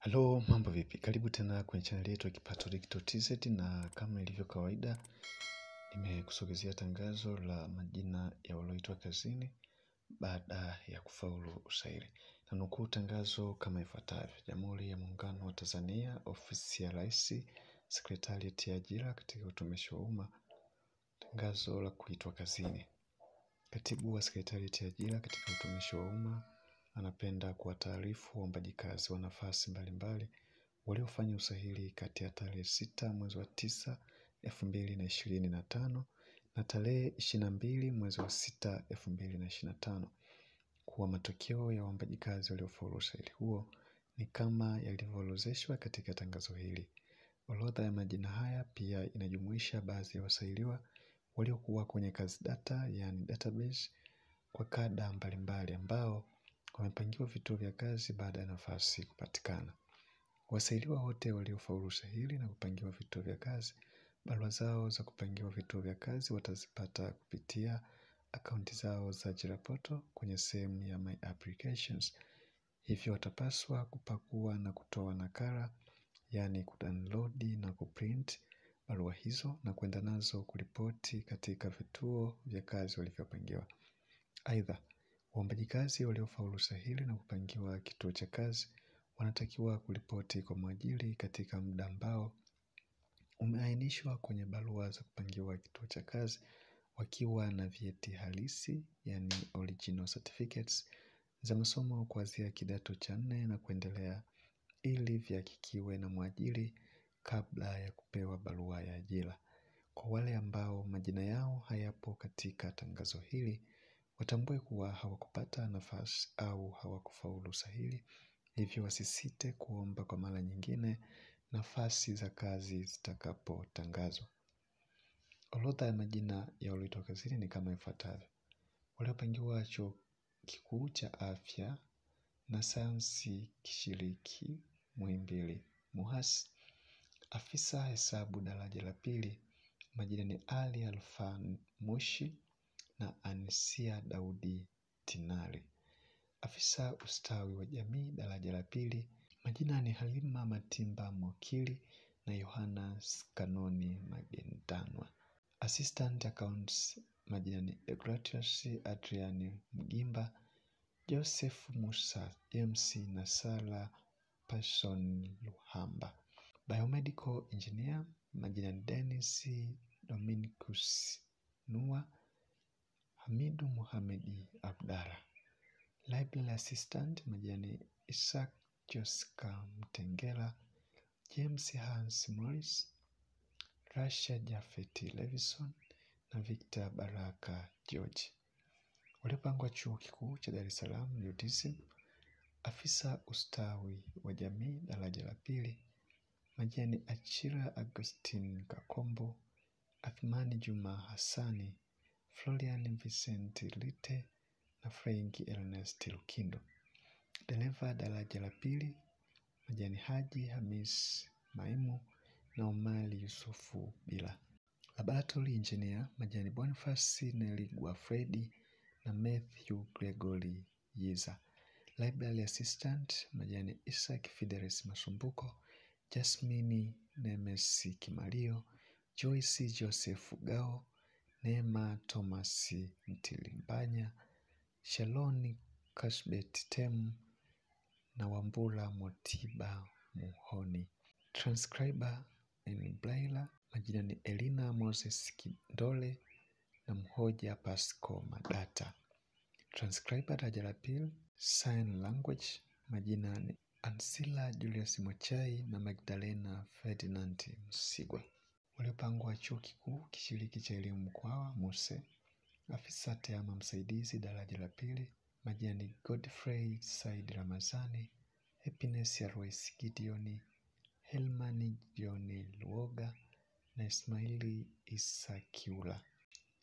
Halo, mambo vipi? Karibu tena kwenye channel yetu ya Kipato Digital TZ, na kama ilivyo kawaida nimekusogezea tangazo la majina ya walioitwa kazini baada ya kufaulu usaili. Na nukuu tangazo kama ifuatavyo: Jamhuri ya Muungano wa Tanzania, Ofisi ya Rais, Sekretarieti ya Ajira katika Utumishi wa Umma. Tangazo la kuitwa kazini. Katibu wa Sekretarieti ya Ajira katika Utumishi wa Umma anapenda kuwataarifu waombaji kazi wa nafasi mbalimbali waliofanya usahili kati ya tarehe 6 mwezi wa 9 2025 na tarehe 22 mwezi wa 6 2025 kuwa matokeo ya waombaji kazi waliofaulu usahili huo ni kama yalivyoorodheshwa katika tangazo hili. Orodha ya majina haya pia inajumuisha baadhi ya wasailiwa waliokuwa kwenye kazi data, yani database, kwa kada mbalimbali ambao wamepangiwa vituo vya kazi baada ya nafasi kupatikana. Wasailiwa wote waliofaulu usahili na kupangiwa vituo vya kazi, barua zao za kupangiwa vituo vya kazi watazipata kupitia akaunti zao za ajira portal kwenye sehemu ya my applications. Hivyo watapaswa kupakua na kutoa nakala, yani kudownload na kuprint barua hizo na kwenda nazo kuripoti katika vituo vya kazi walivyopangiwa. Aidha, waombaji kazi waliofaulu usahili na kupangiwa kituo cha kazi wanatakiwa kuripoti kwa mwajiri katika muda ambao umeainishwa kwenye barua za kupangiwa kituo cha kazi, wakiwa na vyeti halisi, yani original certificates za masomo kuanzia kidato cha 4 na kuendelea, ili vihakikiwe na mwajiri kabla ya kupewa barua ya ajira. Kwa wale ambao majina yao hayapo katika tangazo hili, watambue kuwa hawakupata nafasi au hawakufaulu usahili, hivyo wasisite kuomba kwa mara nyingine nafasi za kazi zitakapotangazwa. Orodha ya majina ya walioitwa kazini ni kama ifuatavyo: waliopangiwa chuo kikuu cha afya na sayansi kishiriki Muhimbili MUHAS. Afisa hesabu daraja la pili, majina ni Ali Alfan Mushi na Anisia Daudi Tinari. Afisa ustawi wa jamii daraja la pili, majina ni Halima Matimba Mokili na Yohana Kanoni Magendanwa. Assistant accounts, majina ni Egratius Adriani Mgimba, Joseph Musa MC na Sala Passion Luhamba. Biomedical engineer, majina ni Dennis Dominicus Nua, Hamidu Muhamedi Abdara. Library assistant, majina ni Isaac Joska Mtengela, James Hans Morris, Rasha Jafeti Levison na Victor Baraka George. Waliopangwa chuo kikuu cha Dar es Salaam UTSM. Afisa ustawi wa jamii daraja la pili, majina ni Achira Agustin Kakombo, Athmani Juma Hassani, Florian Vincent Lite na Frank Ernest Lukindo. Dereva daraja la pili, majina ni Haji Hamis Maimu na Omali Yusufu Bila. Laboratory engineer, majina ni Boniface Neligwa Fredi na Matthew Gregory Yiza. Library assistant, majina ni Isaac Fidelis Masumbuko, Jasmine Nemesi Kimalio, Joyce Joseph Gao, Neema Thomas Mtilimbanya, Shaloni Kasbet Temu na Wambura Motiba Muhoni. Transcriber and Brailler, majina ni Elina Moses Kindole na Mhoja Pasco Madata. Transcriber daraja la pili, sign language, majina ni Ansila Julius Mochai na Magdalena Ferdinand Msigwa. Waliopangwa chuo kikuu kishiriki cha elimu Mkwawa Muse. Afisa tehama msaidizi daraja la pili, majina ni Godfrey Said Ramazani, Happiness ya Royce Gideoni, Helmani Joni Luoga na Ismaili Isa Kiula.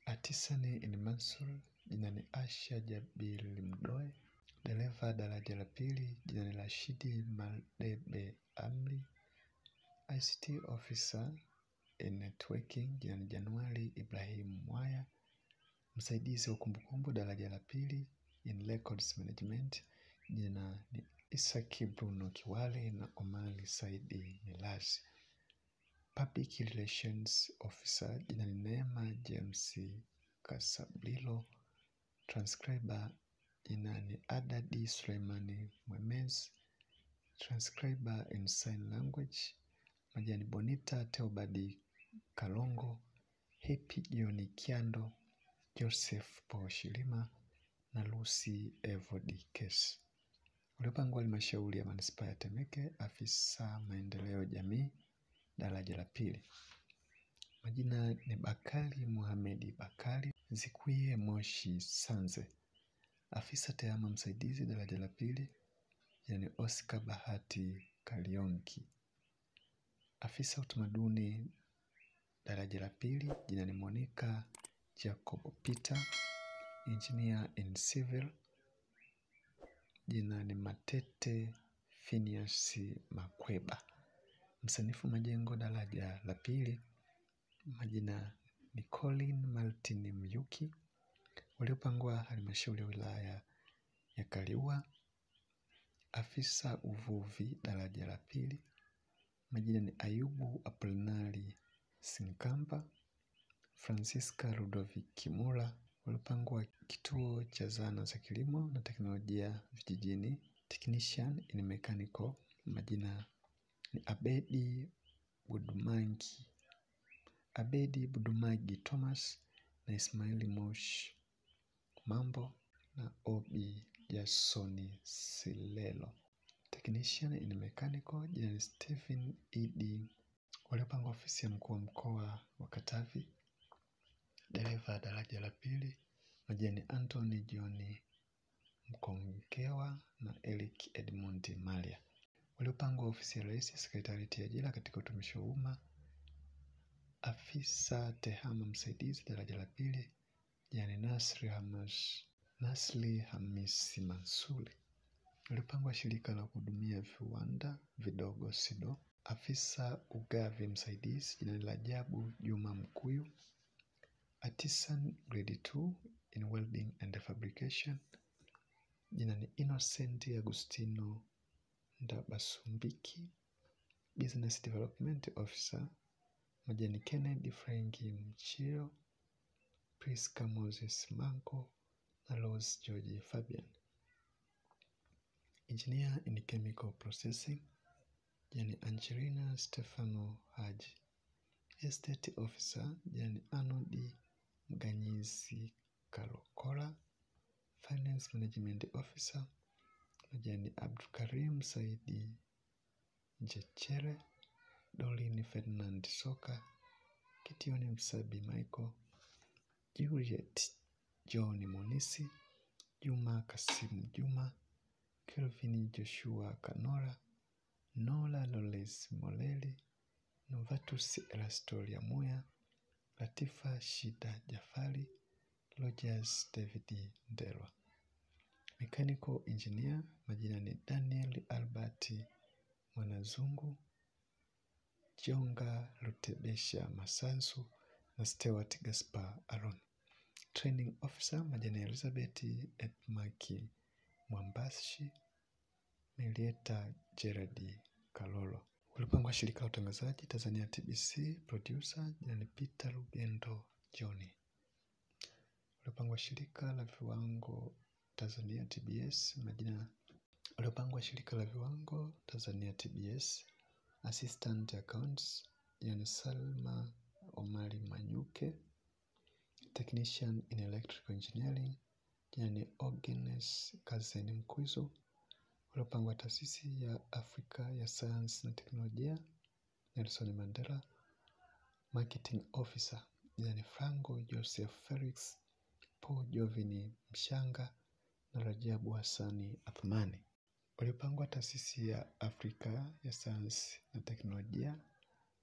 Atisani in Mansur, jina ni Asha Jabili Mdoe. Dereva daraja la pili, jina ni Rashidi Maldebe Amri. ICT officer in networking, jina ni Januari Ibrahim Mwaya. Msaidizi wa kumbukumbu daraja la pili in records management, jina ni Isaki Bruno Kiwale na Omali Saidi Milazi. Public Relations Officer jina ni Neema James Kasablilo. Transcriber jina ni Adadi Suleimani Mwemez. Transcriber in Sign Language majina ni Bonita Teobadi Kalongo, Happy Joni Kiando, Joseph Poshilima na Lucy Evodi Kesi. Uliopangwa halmashauri ya manispaa ya Temeke, afisa maendeleo jamii, daraja la pili. Majina ni Bakari Mohamedi Bakari, Zikuye Moshi Sanze. Afisa tehama msaidizi daraja la pili, yani Oscar Bahati Kalionki. Afisa utamaduni daraja la pili, jina ni Monica Jacob Peter. Engineer in Civil, jina ni Matete Phineas Makweba. Msanifu majengo daraja la pili, majina ni Colin Martin Miyuki. Waliopangwa halmashauri ya wilaya ya Kaliua. Afisa uvuvi daraja la pili, majina ni Ayubu Apolinari Sinkamba, Francisca Ludovic Kimura. Waliopangwa kituo cha zana za kilimo na teknolojia vijijini, Technician in Mechanical, majina ni Abedi Budumagi Thomas na Ismaili Mosh Mambo na Obi Jasoni Silelo. Technician in Mechanical, jina ni Stephen Edi. Waliopangwa ofisi ya mkuu wa mkoa wa Katavi. Dereva daraja la pili, majina ni Anthony John Mkongewa na Eric Edmund Malia. Waliopangwa ofisi ya Rais, Sekretarieti ya Ajira katika utumishi wa umma. Afisa tehama msaidizi daraja la pili, yani Nasri Hamisi Mansuri. Waliopangwa shirika la kuhudumia viwanda vidogo SIDO. Afisa ugavi msaidizi, jina ni Rajabu Juma Mkuyu. Artisan grade 2 in welding and fabrication, jina ni Innocent Agustino Ndabasumbiki. Business Development Officer, majina ni Kennedy Franki Mchio, Priska Moses Manko na Rose George Fabian. Engineer in Chemical Processing, jina ni Angelina Stefano Haji. Estate Officer, jina ni Arnold Mganyizi Karokola. Finance Management Officer, majina ni Abdukarim Saidi Njechere. Dolini Ferdinand Soka, Kitioni Msabi Michael, Juliet John Monisi, Juma Kasimu Juma, Kelvin Joshua Kanora, Nola Loles Moleli, Novatus Elastoria Moya, Latifa Shida Jafari, Rogers David Ndelwa. Mechanical Engineer, majina ni Daniel Albert Mwanazungu, Jonga Lutebesha Masansu na Stewart Gaspar Aaron. Training Officer, majina ni Elizabeth Edmaki Mwambashi, Melieta Gerard Kalolo. Walipangwa shirika la utangazaji Tanzania TBC. Producer, jina ni Peter Lugendo Johnny. Waliopangwa shirika la viwango Tanzania TBS, majina. Waliopangwa shirika la viwango Tanzania TBS. Assistant Accounts, yani Salma Omari Manyuke. Technician in Electrical Engineering, yani Ognes Kazeni Mkwizu. Waliopangwa taasisi ya Afrika ya Science na Teknolojia, Nelson Mandela. Marketing Officer, yani Franco Joseph Felix, Paul Jovini Mshanga na Rajabu Hassani Athmani. Waliopangwa taasisi ya Afrika ya Science na Teknolojia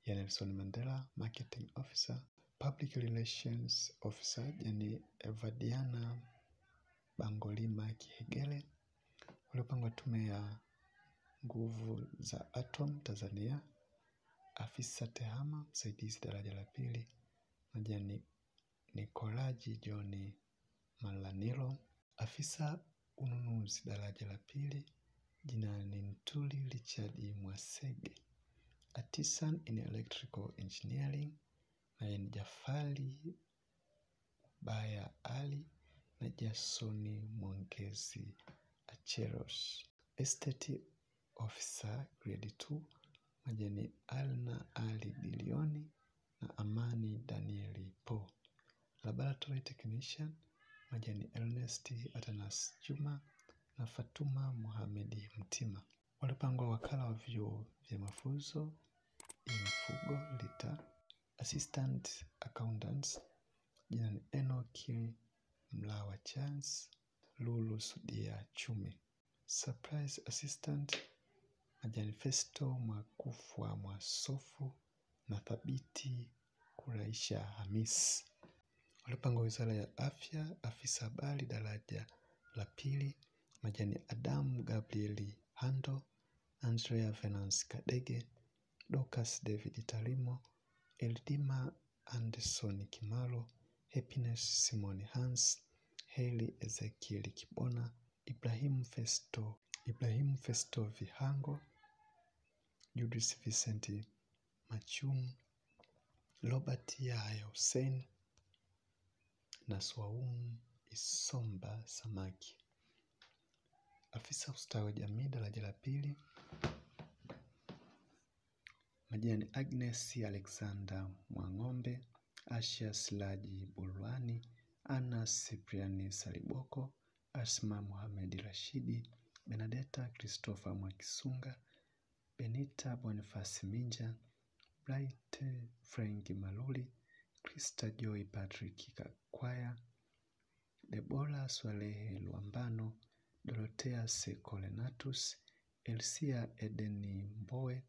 ya Nelson Mandela. Marketing Officer. Public Relations Officer, yani Evadiana Bangolima Kihegele. Waliopangwa tume ya nguvu za atom Tanzania. Afisa tehama msaidizi daraja la pili, majina ni Nikolaji John Malanilo. Afisa ununuzi daraja la pili, jina ni Ntuli Richard Mwasege. Artisan in Electrical Engineering naye ni Jafari Baya Ali na Jasoni Mwongezi Acheros. Estate Officer Grade 2 majani Alna Ali Dilioni na Amani Danieli Po. Laboratory Technician majani Ernest Atanas Juma na Fatuma Mohamedi Mtima. Walipangwa wakala wa vyuo vya mafunzo ya mifugo LITA. Assistant Accountants jina ni Enoki Mlawa Chance Lulu Sudia Chumi. Surprise Assistant majani Festo Mwakufwa Mwasofu na Thabiti Kuraisha Hamis. Walipangwa Wizara ya Afya, afisa habari daraja la pili majani Adamu Gabrieli Hando, Andrea Venance Kadege, Dorcas David Tarimo, Eldima Anderson Kimalo, Happiness Simone Hans, Haley Ezekiel Kibona, Ibrahim Festo Vihango, Judith Vicente Machum, Robert Yahya Hussein na Swaumu Isomba Samaki. Afisa ustawi jamii daraja la pili majina ni Agnes Alexander Mwangombe, Asha Silaji Bulwani, Anna Cypriani Saliboko, Asma Mohamed Rashidi, Benedetta Christopher Mwakisunga, Benita Boniface Minja, Bright Frank Maluli, Krista Joy Patrick Kakwaya, Deborah Swalehe Luambano, Dorothea Sekolenatus, Elsia Edeni Mbowe,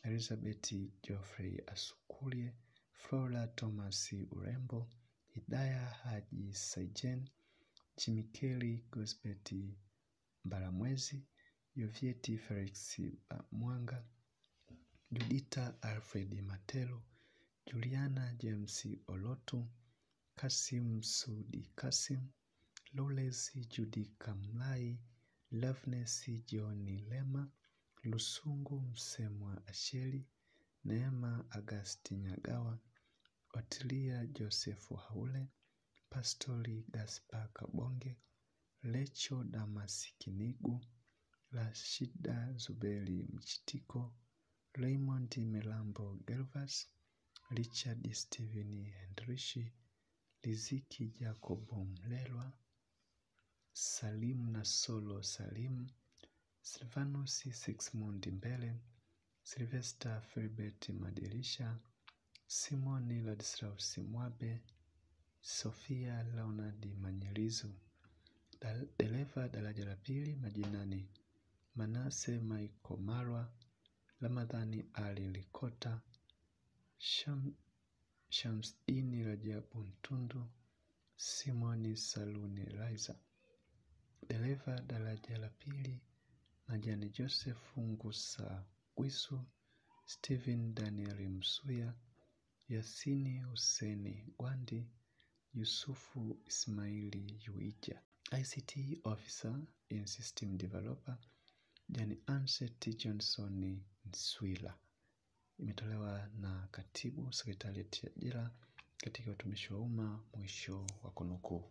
Elizabeth Geoffrey Asukulie, Flora Thomas Urembo, Hidaya Haji Saijen, Chimikeli Gosbeti Mbaramwezi, Yovieti Felix Mwanga, Judita Alfred Matelo, Juliana James Olotu, Kasim Sudi Kasim, Lawless Judy Kamlai, Loveness Johnny Lema, Lusungu Msemwa Asheli, Neema Agasti Nyagawa, Otilia Joseph Haule, Pastori Gaspar Kabonge, Lecho Damasi Kinigu, Rashida Zubeli Mchitiko, Raymond Melambo Gervas, Richard Steven Hendrishi, Liziki Jacobo Mlelwa, Salim Nasolo Salim, Silvanus Sixmund Mbele, Sylvester Philbert Madirisha, Simoni Ladislaus Mwabe, Sofia Leonard Manyelizu. Dereva daraja la pili majinani Manase Michael Marwa, Ramadhani Ali Likota, Shamsdini Rajabu Ntundu, Simoni Saluni Raiza. Dereva daraja la pili majani Joseph Ngusa Gwisu, Steven Daniel Msuya, Yasini Huseni Gwandi, Yusufu Ismaili Yuija. ICT Officer in System Developer Jani Anset Johnson Nswila. Imetolewa na Katibu Sekretarieti ya Ajira katika Utumishi wa Umma, mwisho wa kunukuu.